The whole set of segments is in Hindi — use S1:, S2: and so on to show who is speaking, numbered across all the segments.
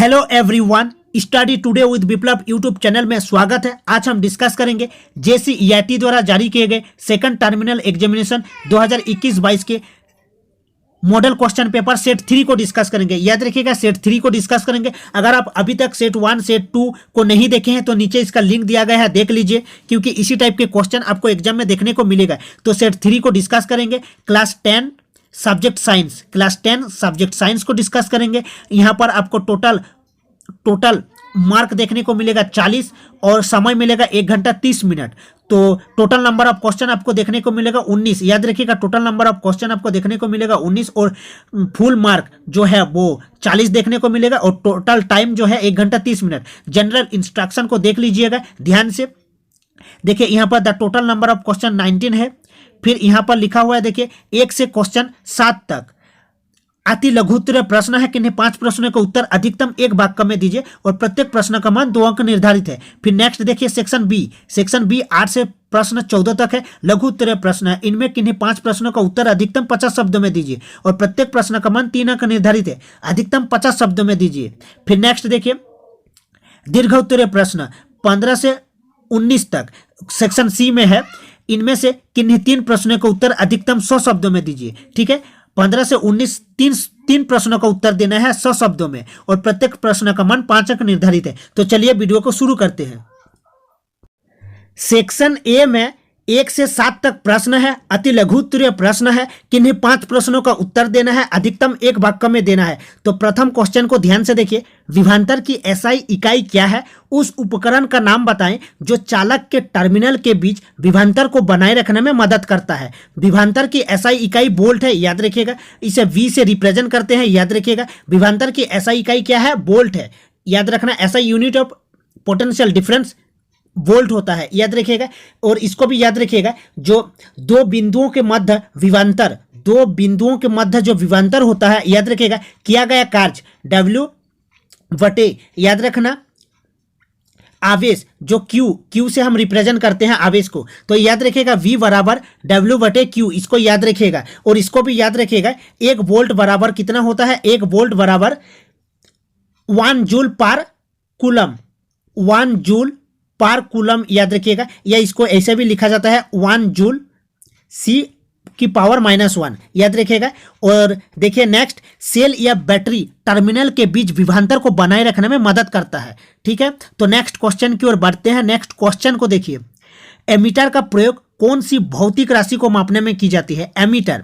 S1: Hello everyone, study today with Viplav YouTube channel में स्वागत है। आज हम डिस्कस करेंगे JCERT द्वारा जारी किए गए सेकंड टर्मिनल एग्जामिनेशन 2021-22 के मॉडल क्वेश्चन पेपर सेट 3 को डिस्कस करेंगे। याद रखिएगा, सेट 3 को डिस्कस करेंगे। अगर आप अभी तक सेट 1 सेट 2 को नहीं देखे हैं तो नीचे इसका लिंक दिया गया है, देख लीजिए, क्योंकि इसी टाइप के क्वेश्चन आपको एग्जाम में देखने को मिलेगा। तो सेट 3 को डिस्कस करेंगे। क्लास 10 सब्जेक्ट साइंस को डिस्कस करेंगे। यहाँ पर आपको टोटल मार्क देखने को मिलेगा 40 और समय मिलेगा 1 घंटा 30 मिनट। तो टोटल नंबर ऑफ क्वेश्चन आपको देखने को मिलेगा 19। याद रखिएगा, टोटल नंबर ऑफ क्वेश्चन आपको देखने को मिलेगा 19 और फुल मार्क जो है वो 40 देखने को मिलेगा और टोटल टाइम जो है 1 घंटा 30 मिनट। जनरल इंस्ट्रक्शन को देख लीजिएगा ध्यान से। देखिए यहाँ पर the total number of question 19 है। फिर यहाँ पर लिखा हुआ है, देखिए 1 से क्वेश्चन 7 तक अति लघुत्तरीय प्रश्न है। किन्हीं 5 प्रश्नों का उत्तर अधिकतम 1 वाक्य में दीजिए और प्रत्येक प्रश्न का मान 2 अंक निर्धारित है। फिर नेक्स्ट देखिए सेक्शन बी 8 से प्रश्न 14 तक है, लघु उत्तरीय प्रश्न है। इनमें किन्हीं 5 प्रश्नों का उत्तर अधिकतम 50 शब्दों में दीजिए और प्रत्येक प्रश्न का मान 3 अंक निर्धारित है, अधिकतम 50 शब्दों में दीजिए। फिर नेक्स्ट देखिए दीर्घ उत्तरीय प्रश्न 15 से 19 तक सेक्शन सी में है। इनमें से किन्हीं 3 प्रश्नों का उत्तर अधिकतम 100 शब्दों में दीजिए। ठीक है, 15 से 19 तीन प्रश्नों का उत्तर देना है 100 शब्दों में और प्रत्येक प्रश्न का मान 5 अंक निर्धारित है। तो चलिए वीडियो को शुरू करते हैं। सेक्शन ए में 1 से 7 तक प्रश्न है, अति लघु उत्तरीय प्रश्न है। किन्हीं 5 प्रश्नों का उत्तर देना है, अधिकतम 1 वाक्य में देना है। तो प्रथम क्वेश्चन को ध्यान से देखिए। विभवांतर की SI इकाई क्या है? उस उपकरण का नाम बताएं जो चालक के टर्मिनल के बीच विभवांतर को बनाए रखने में मदद करता है। विभवांतर की SI इकाई वोल्ट है, याद रखिएगा। इसे V से रिप्रेजेंट करते हैं, याद रखिएगा। विभवांतर की SI इकाई क्या है? वोल्ट है, याद रखना। SI unit of potential difference volt होता है, याद रखिएगा। और इसको भी याद रखिएगा, जो दो बिंदुओं के मध्य जो विभवांतर होता है, याद रखिएगा, किया गया कार्य W बटे, याद रखना, आवेश जो Q से हम रिप्रेजेंट करते हैं आवेश को। तो याद रखिएगा V बराबर W बटे Q, इसको याद रखिएगा। और इसको भी याद रखिएगा, 1 वोल्ट बराबर कितना होता है? 1 वोल्ट बराबर 1 जूल पर कूलम, 1 जूल पर कूलम, याद रखिएगा। या इसको ऐसे भी लिखा जाता है 1 जूल C की पावर -1, याद रखिएगा। और देखिए नेक्स्ट, सेल या बैटरी टर्मिनल के बीच विभवांतर को बनाए रखने में मदद करता है। ठीक है, तो नेक्स्ट क्वेश्चन की ओर बढ़ते हैं। नेक्स्ट क्वेश्चन को देखिए। एमीटर का प्रयोग कौन सी भौतिक राशि को मापने में की जाती है? एमीटर,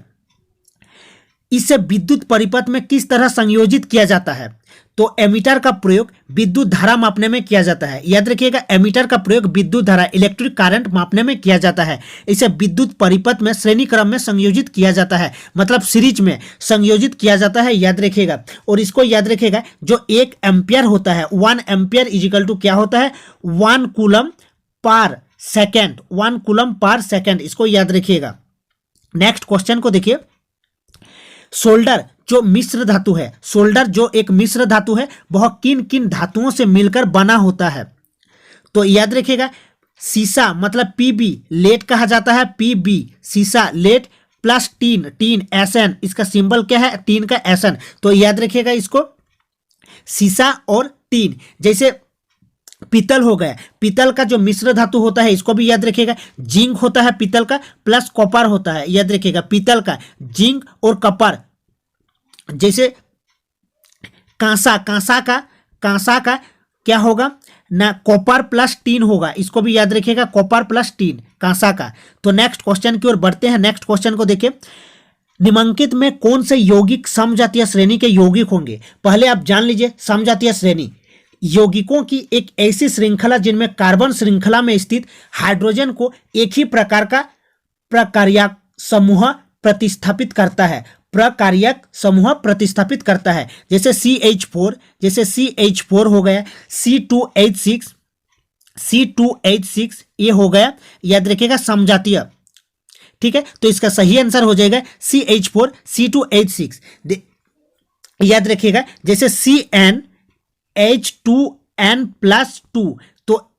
S1: इसे विद्युत परिपथ में किस तरह संयोजित किया जाता है? तो एमीटर का प्रयोग विद्युत धारा मापने में किया जाता है, याद रखिएगा। एमीटर का प्रयोग विद्युत धारा, इलेक्ट्रिक करंट मापने में किया जाता है। इसे विद्युत परिपथ में श्रेणी क्रम में संयोजित किया जाता है, मतलब सीरीज में संयोजित किया जाता है, याद रखिएगा। और इसको याद रखिएगा, जो 1 एम्पियर होता है, 1 एम्पियर इजिकल टू क्या होता है? 1 coulomb per second, 1 coulomb per second, इसको याद रखिएगा। नेक्स्ट क्वेश्चन को देखिए। सोल्डर जो मिश्र धातु है, सोल्डर जो एक मिश्र धातु है, वह किन किन धातुओं से मिलकर बना होता है? तो याद रखिएगा, सीसा मतलब PB, लेड कहा जाता है, PB सीसा लेड, प्लस टीन SN, इसका सिंबल क्या है? टीन का SN। तो याद रखिएगा इसको, सीसा और टीन। जैसे पीतल हो गया, पीतल का जो मिश्र धातु होता है, इसको भी याद रखिएगा। जिंक होता है पीतल का, प्लस कॉपर होता है, याद रखिएगा। पीतल का जिंक और कॉपर। जैसे कांसा का क्या होगा ना? कॉपर प्लस टीन होगा, इसको भी याद रखिएगा। कॉपर प्लस टीन कांसा का। तो नेक्स्ट क्वेश्चन की ओर बढ़ते हैं। नेक्स्ट क्वेश्चन को देखिए। निम्नलिखित में कौन से यौगिक समजातीय श्रेणी के यौगिक होंगे? पहले आप जान लीजिए, समजातीय श्रेणी यौगिकों की एक ऐसी श्रृंखला जिनमें कार्बन श्रृंखला में स्थित हाइड्रोजन को एक ही प्रकार का प्रकार्यक समूह प्रतिस्थापित करता है, प्रकार्यक समूह प्रतिस्थापित करता है। जैसे CH4 हो गया, C2H6 ये हो गया, याद रखिएगा, समजातीय। ठीक है, तो इसका सही आंसर हो जाएगा CH4 C2H6, याद रखिएगा। जैसे CnH2n+2, तो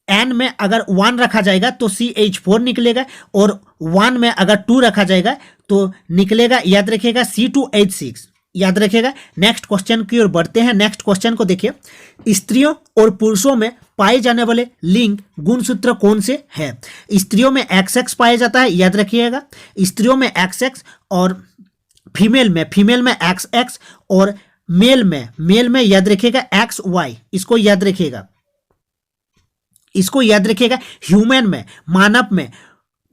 S1: n में अगर 1 रखा जाएगा तो CH4 निकलेगा और 1 में अगर 2 रखा जाएगा तो निकलेगा, याद रखिएगा, C2H6, याद रखिएगा। नेक्स्ट क्वेश्चन की ओर बढ़ते हैं। नेक्स्ट क्वेश्चन को देखिए, स्त्रियों और पुरुषों में पाए जाने वाले लिंग गुणसूत्र कौन से हैं? स्त्रियों में XX पाया जाता है, याद रखिएगा। स्त्रियों में XX और फीमेल में XX और मेल में याद रखिएगा XY। इसको याद रखिएगा, इसको याद रखिएगा। ह्यूमन में, मानव में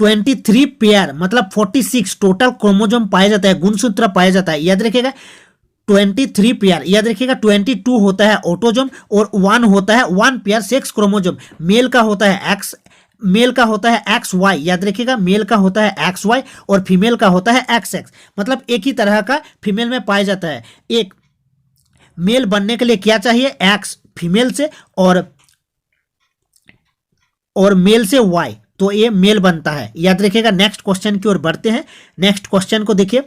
S1: 23 पेयर मतलब 46 टोटल क्रोमोसोम पाया जाता है, गुणसूत्र पाया जाता है, याद रखिएगा। 23 पेयर, याद रखिएगा। 22 होता है ऑटोजोम और 1 होता है 1 पेयर सेक्स क्रोमोसोम। मेल का होता है XY, याद रखिएगा। मेल का होता है XY और फीमेल का होता है XX। मतलब एक ही तरह का फीमेल में पाया जाता है। एक मेल बनने के लिए क्या चाहिए? X फीमेल से और मेल से Y, तो ये मेल बनता है, याद रखिएगा। नेक्स्ट क्वेश्चन की ओर बढ़ते हैं। नेक्स्ट क्वेश्चन को देखिए,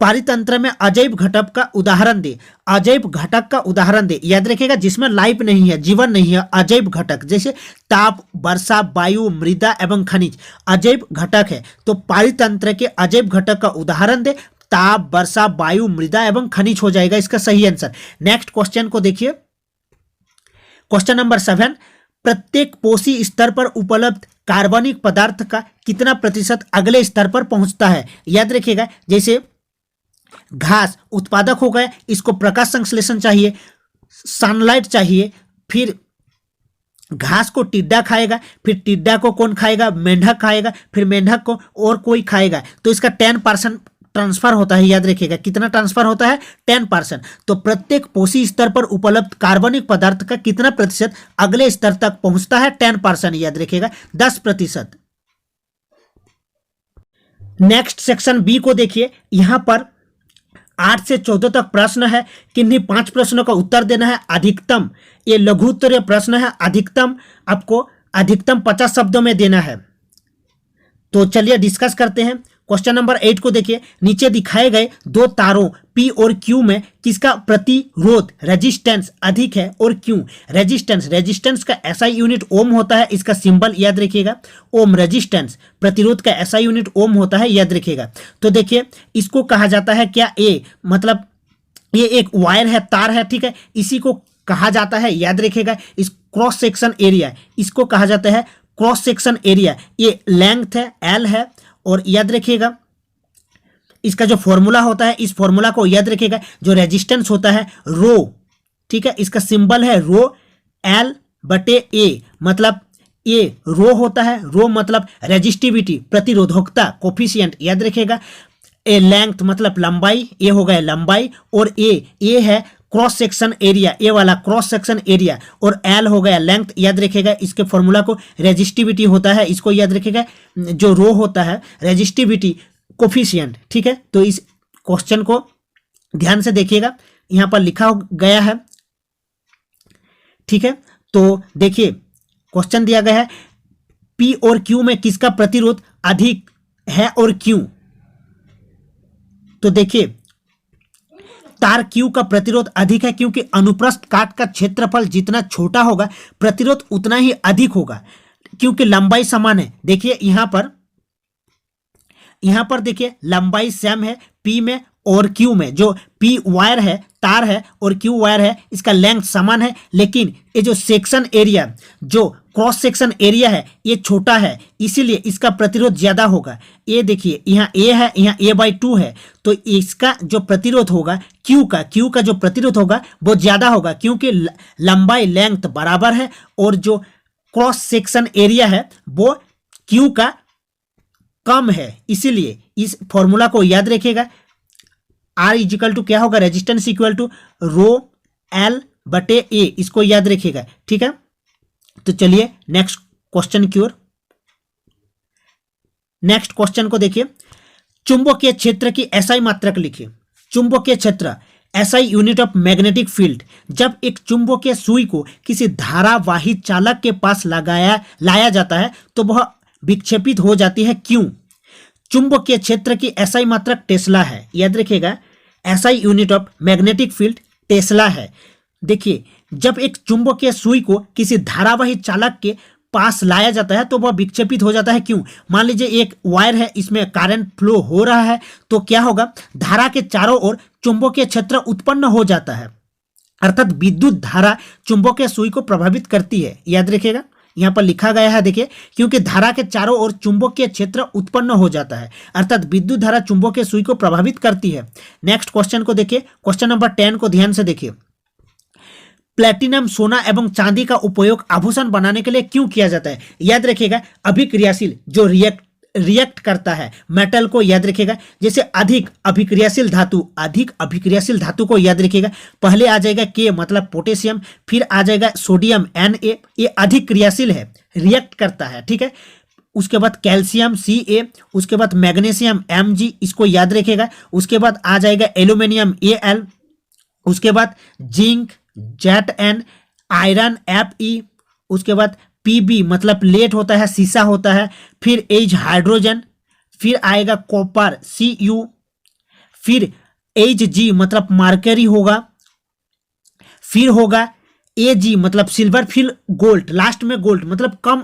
S1: पारितंत्र में अजैव घटक का उदाहरण दे। अजैव घटक का उदाहरण दे, याद रखिएगा। जिसमें लाइफ नहीं है, जीवन नहीं है, अजैव घटक जैसे ताप, वर्षा, वायु, मृदा एवं खनिज अजैव घटक है। तो पारितंत्र के अजैव घटक का उदाहरण दे। ताप, वर्षा, वायु, मृदा एवं खनिज हो जाएगा इसका सही आंसर। नेक्स्ट क्वेश्चन को देखिए, क्वेश्चन नंबर 7, प्रत्येक पोषी स्तर पर उपलब्ध कार्बनिक पदार्थ का कितना प्रतिशत अगले स्तर पर पहुंचता है? याद रखिएगा। जैसे घास उत्पादक हो गए, इसको प्रकाश संश्लेषण चाहिए, सनलाइट चाहिए, फिर घास को टिड्डा खाएगा, फिर टिड्डा को कौन खाएगा? मेंढक खाएगा, फिर मेंढक को और कोई खाएगा, तो इसका 10% ट्रांसफर होता है, याद रखिएगा। कितना ट्रांसफर होता है? 10%। तो प्रत्येक पोषी स्तर पर उपलब्ध कार्बनिक पदार्थ का कितना प्रतिशत अगले स्तर तक पहुंचता है? 10%, याद रखिएगा, 10%। नेक्स्ट सेक्शन बी को देखिए, यहां पर 8 से 14 तक प्रश्न है। किन्हीं 5 प्रश्नों का उत्तर देना है। अधिकतम, ये लघु उत्तरीय प्रश्न है, अधिकतम आपको 50 शब्दों में देना है। तो चलिए डिस्कस करते हैं। क्वेश्चन नंबर 8 को देखिए, नीचे दिखाए गए दो तारों P और Q में किसका प्रतिरोध रेजिस्टेंस अधिक है और क्यों? रेजिस्टेंस का SI यूनिट ओम होता है, इसका सिंबल याद रखिएगा ओम। रेजिस्टेंस प्रतिरोध का SI यूनिट ओम होता है, याद रखिएगा। तो देखिए इसको कहा जाता है क्या? मतलब ये एक वायर है, तार है, ठीक है। इसी को कहा जाता है, याद रखिएगा, इस क्रॉस सेक्शन एरिया, इसको कहा जाता है क्रॉस सेक्शन एरिया। ये लेंथ है L है, और याद रखिएगा इसका जो फॉर्मूला होता है, इस फॉर्मूला को याद रखिएगा। जो रेजिस्टेंस होता है रो, ठीक है, इसका सिंबल है रो L/A, मतलब ये रो होता है। रो मतलब रेजिस्टिविटी, प्रतिरोधकता, कोफिशिएंट, याद रखिएगा। ए लेंथ मतलब लंबाई, ए हो गया लंबाई, और ए है क्रॉस सेक्शन एरिया, ए वाला क्रॉस सेक्शन एरिया, और एल हो गया लेंथ, याद रखिएगा। इसके फॉर्मूला को रेजिस्टिविटी होता है, इसको याद रखिएगा। जो रो होता है रेजिस्टिविटी कोफिशिएंट, ठीक है। तो इस क्वेश्चन को ध्यान से देखिएगा, यहां पर लिखा गया है, ठीक है। तो देखिए क्वेश्चन दिया गया है P और Q में किसका प्रतिरोध अधिक है और क्यों? तो देखिए तार Q का प्रतिरोध अधिक है क्योंकि अनुप्रस्थ काट का क्षेत्रफल जितना छोटा होगा प्रतिरोध उतना ही अधिक होगा, क्योंकि लंबाई समान है। देखिए यहां पर देखिए लंबाई सेम है P में और Q में। जो P वायर है, तार है, और Q वायर है, इसका लेंथ समान है, लेकिन ये जो सेक्शन एरिया, जो क्रॉस सेक्शन एरिया है, ये छोटा है, इसीलिए इसका प्रतिरोध ज्यादा होगा। ये देखिए यहाँ A है, यहाँ A/2 है, तो इसका जो प्रतिरोध होगा Q का जो प्रतिरोध होगा वो ज्यादा होगा, क्योंकि लंबाई लेंथ बराबर है, और जो क्रॉस सेक्शन एरिया है वो Q का कम है। इसीलिए इस फॉर्मूला को याद रखिएगा। R इजिकल टू क्या होगा? Resistance equal to row L/A, इसको याद रखिएगा, ठीक है। तो चलिए नेक्स्ट क्वेश्चन की ओर। नेक्स्ट क्वेश्चन को देखिए, चुंबकीय क्षेत्र की SI मात्रक लिखिए। चुंबकीय क्षेत्र SI unit of magnetic field. जब एक चुंबकीय सुई को किसी धारावाही चालक के पास लाया जाता है तो वह विक्षेपित हो जाती है, क्यों? चुंबकीय क्षेत्र की SI मात्रक टेस्ला है, याद रखिएगा। SI unit of magnetic field Tesla है। देखिए जब एक चुंबकीय सुई को किसी धारावाही चालक के पास लाया जाता है तो वह विक्षेपित हो जाता है। क्यों? मान लीजिए एक वायर है, इसमें करंट फ्लो हो रहा है, तो क्या होगा, धारा के चारों ओर चुंबकीय क्षेत्र उत्पन्न हो जाता है, अर्थात विद्युत धारा चुंबकीय सुई को प्रभावित करती है। याद रखिएगा, यहाँ पर लिखा गया है, देखिए, क्योंकि धारा के चारों ओर चुंबकीय क्षेत्र उत्पन्न हो जाता है, अर्थात विद्युत धारा चुंबकीय सुई को प्रभावित करती है। नेक्स्ट क्वेश्चन को देखिए, क्वेश्चन नंबर 10 को ध्यान से देखिए। प्लेटिनम, सोना एवं चांदी का उपयोग आभूषण बनाने के लिए क्यों किया जाता है? याद रखिएगा, अभिक्रियाशील जो रिएक्ट करता है मेटल को, याद रखिएगा, जैसे अधिक अभिक्रियाशील धातु को याद रखिएगा, पहले आ जाएगा के मतलब पोटेशियम, फिर आ जाएगा सोडियम Na, ये अधिक क्रियाशील है, रिएक्ट करता है, ठीक है। उसके बाद कैल्शियम Ca, उसके बाद मैग्नीशियम Mg, इसको याद रखिएगा। उसके बाद आ जाएगा एल्यूमिनियम Al, उसके बाद जिंक Zn, आयरन Fe, उसके बाद Pb मतलब लेड होता है, सीसा होता है, फिर एज हाइड्रोजन, फिर आएगा कॉपर Cu, फिर Hg मतलब मार्करी होगा, फिर होगा Ag मतलब सिल्वर, फिर गोल्ड, लास्ट में गोल्ड मतलब कम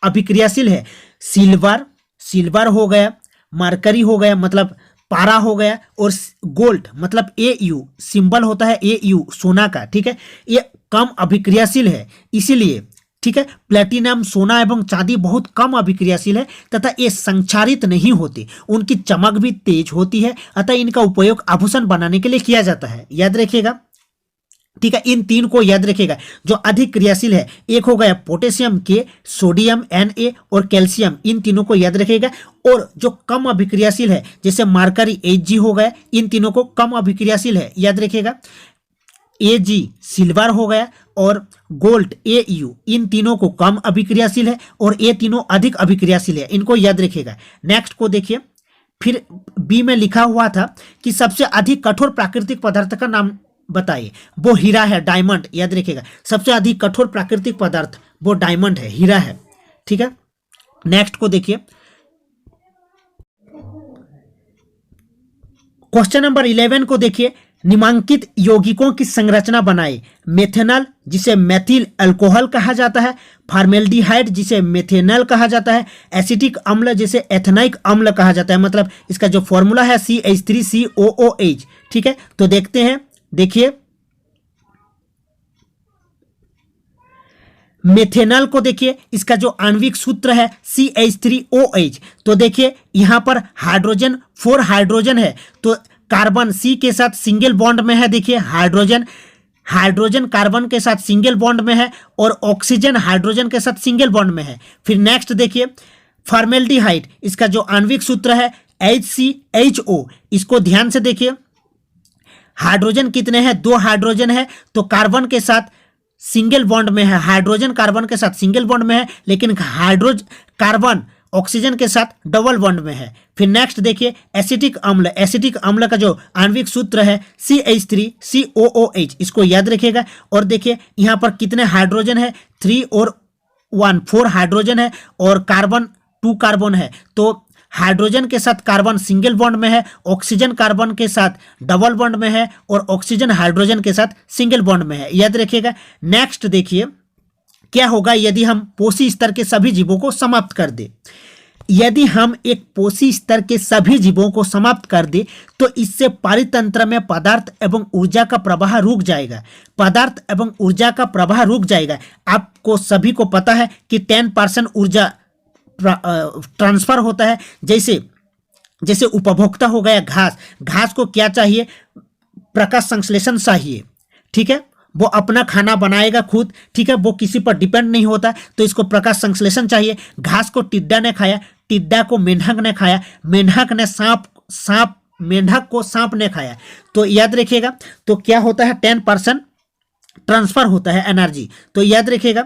S1: अभिक्रियाशील है, सिल्वर हो गया, मार्करी हो गया मतलब पारा हो गया, और गोल्ड मतलब Au सिंबल होता है Au सोना का, ठीक है, ये कम अभिक्रियाशील है, इसीलिए, ठीक है। प्लेटिनम, सोना एवं चांदी बहुत कम अभिक्रियाशील है तथा ये संक्षारित नहीं होते, उनकी चमक भी तेज होती है, अतः इनका उपयोग आभूषण बनाने के लिए किया जाता है। याद रखिएगा, ठीक है। इन तीन को याद रखिएगा जो अधिक क्रियाशील है, एक हो गया पोटेशियम के, सोडियम Na और कैल्शियम, इन तीनों को याद रखिएगा। और जो कम अभिक्रियाशील है जैसे मार्करी Hg हो गया, इन तीनों को कम अभिक्रियाशील है, याद रखिएगा। Ag सिल्वर हो गया और गोल्ड Au, इन तीनों को कम अभिक्रियाशील है और ये तीनों अधिक अभिक्रियाशील है, इनको याद रखिएगा। नेक्स्ट को देखिए, फिर बी में लिखा हुआ था कि सबसे अधिक कठोर प्राकृतिक पदार्थ का नाम बताइए, वो हीरा है, डायमंड, याद रखिएगा। सबसे अधिक कठोर प्राकृतिक पदार्थ वो डायमंड है, हीरा है, ठीक है। नेक्स्ट को देखिए, क्वेश्चन नंबर 11 को देखिए, निम्नलिखित यौगिकों की संरचना बनाए। मेथेनॉल जिसे मेथिल अल्कोहल कहा जाता है, फॉर्मेल्डिहाइड जिसे मेथेनॉल कहा जाता है, एसिटिक अम्ल जिसे एथेनाइक अम्ल कहा जाता है, मतलब इसका जो फॉर्मूला है CH3COOH, ठीक है। तो देखते हैं, देखिए मेथेनॉल को देखिए, इसका जो आणविक सूत्र है CH3OH, तो देखिए यहां पर हाइड्रोजन 4 हाइड्रोजन है, तो कार्बन C के साथ सिंगल बॉन्ड में है, देखिए हाइड्रोजन कार्बन के साथ सिंगल बॉन्ड में है और ऑक्सीजन हाइड्रोजन के साथ सिंगल बॉन्ड में है। फिर नेक्स्ट देखिए फॉर्मेल्डिहाइड, इसका जो आणविक सूत्र है HCHO, इसको ध्यान से देखिए, हाइड्रोजन कितने हैं, 2 हाइड्रोजन है, तो कार्बन के साथ सिंगल बॉन्ड में है, हाइड्रोजन कार्बन के साथ सिंगल बॉन्ड में है, लेकिन कार्बन ऑक्सीजन के साथ डबल बॉन्ड में है। फिर नेक्स्ट देखिए एसिटिक अम्ल का जो आणविक सूत्र है CH3COOH, इसको याद रखिएगा। और देखिए यहाँ पर कितने हाइड्रोजन है, 3 और 1, 4 हाइड्रोजन है और कार्बन 2 कार्बन है, तो हाइड्रोजन के साथ कार्बन सिंगल बॉन्ड में है, ऑक्सीजन कार्बन के साथ डबल बॉन्ड में है और ऑक्सीजन हाइड्रोजन के साथ सिंगल बॉन्ड में है, याद रखिएगा। नेक्स्ट देखिए क्या होगा यदि हम पोषी स्तर के सभी जीवों को समाप्त कर दे। यदि हम एक पोषी स्तर के सभी जीवों को समाप्त कर दे तो इससे पारितंत्र में पदार्थ एवं ऊर्जा का प्रवाह रुक जाएगा, पदार्थ एवं ऊर्जा का प्रवाह रुक जाएगा। आपको सभी को पता है कि 10% ऊर्जा ट्रांसफर होता है, जैसे उपभोक्ता हो गया घास को क्या चाहिए, प्रकाश संश्लेषण चाहिए, ठीक है, वो अपना खाना बनाएगा खुद, ठीक है, वो किसी पर डिपेंड नहीं होता, तो इसको प्रकाश संश्लेषण चाहिए। घास को टिड्डा ने खाया, टिड्डा को मेंढक ने खाया, मेंढक ने मेंढक को सांप ने खाया, तो याद रखिएगा। तो क्या होता है, 10% ट्रांसफर होता है एनर्जी, तो याद रखिएगा।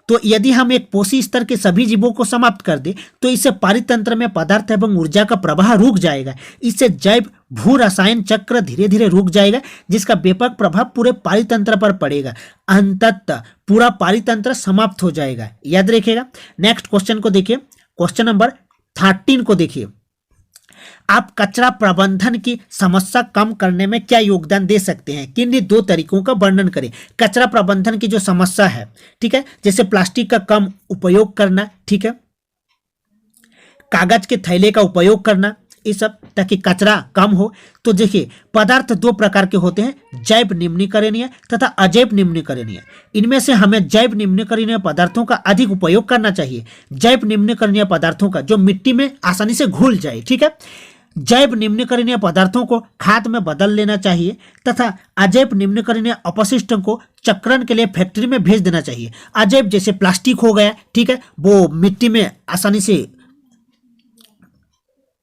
S1: तो यदि हम एक पोषी स्तर के सभी जीवों को समाप्त कर दे तो इससे पारितंत्र में पदार्थ एवं ऊर्जा का प्रवाह रुक जाएगा, इससे जैव भू रसायन चक्र धीरे धीरे रुक जाएगा, जिसका व्यापक प्रभाव पूरे पारितंत्र पर पड़ेगा, अंततः पूरा पारितंत्र समाप्त हो जाएगा, याद रखिएगा। नेक्स्ट क्वेश्चन को देखिए, क्वेश्चन नंबर 13 को देखिए। आप कचरा प्रबंधन की समस्या कम करने में क्या योगदान दे सकते हैं, किन दो तरीकों का वर्णन करें। कचरा प्रबंधन की जो समस्या है, ठीक है, जैसे प्लास्टिक का कम उपयोग करना, ठीक है, कागज के थैले का उपयोग करना, ये सब, ताकि कचरा कम हो। तो देखिए पदार्थ दो प्रकार के होते हैं, जैव निम्नीकरणीय तथा अजैव निम्नीकरणीय। इनमें से हमें जैव निम्नीकरणीय पदार्थों का अधिक उपयोग करना चाहिए। जैव निम्नीकरणीय पदार्थों का जो मिट्टी में आसानी से घुल जाए, ठीक है। जैव निम्नीकरणीय पदार्थों को खाद में बदल लेना चाहिए तथा अजैव निम्नीकरणीय अपशिष्टों को चक्रण के लिए फैक्ट्री में भेज देना चाहिए। अजैव जैसे प्लास्टिक हो गया, ठीक है, वो मिट्टी में आसानी से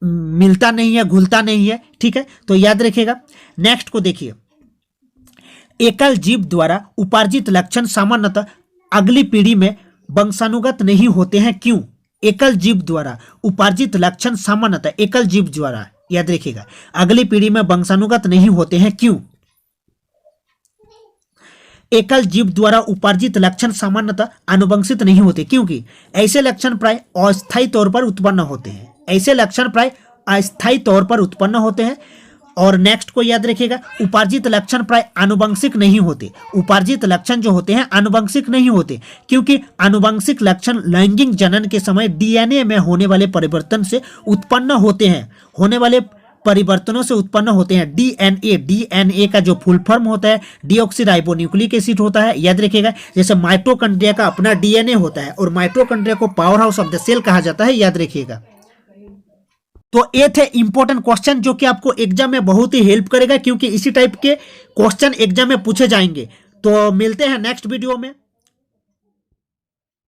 S1: मिलता नहीं है, घुलता नहीं है, ठीक है, तो याद रखिएगा। नेक्स्ट को देखिए, एकल जीव द्वारा उपार्जित लक्षण सामान्यतः अगली पीढ़ी में वंशानुगत नहीं होते हैं, क्यों। एकल जीव द्वारा उपार्जित लक्षण सामान्यतः एकल जीव द्वारा, याद रखिएगा, अगली पीढ़ी में वंशानुगत नहीं होते हैं, क्यों। एकल जीव द्वारा उपार्जित लक्षण सामान्यतः आनुवंशिक नहीं होते, क्योंकि ऐसे लक्षण प्राय अस्थायी तौर पर उत्पन्न होते हैं। ऐसे लक्षण प्राय अस्थायी तौर पर उत्पन्न होते हैं। और नेक्स्ट को याद रखिएगा, उपार्जित लक्षण प्राय आनुवंशिक नहीं होते। उपार्जित लक्षण जो होते हैं आनुवंशिक नहीं होते, क्योंकि आनुवंशिक लक्षण लैंगिक जनन के समय डीएनए में होने वाले परिवर्तन से उत्पन्न होते हैं, होने वाले परिवर्तनों से उत्पन्न होते हैं। डीएनए का जो फुल फॉर्म होता है डीऑक्सीराइबोन्यूक्लिक एसिड होता है, याद रखिएगा। जैसे माइटोकॉन्ड्रिया का अपना डीएनए होता है और माइटोकॉन्ड्रिया को power house of the cell कहा जाता है, याद रखिएगा। तो ये थे इंपॉर्टेंट क्वेश्चन जो कि आपको एग्जाम में बहुत ही हेल्प करेगा, क्योंकि इसी टाइप के क्वेश्चन एग्जाम में पूछे जाएंगे। तो मिलते हैं नेक्स्ट वीडियो में।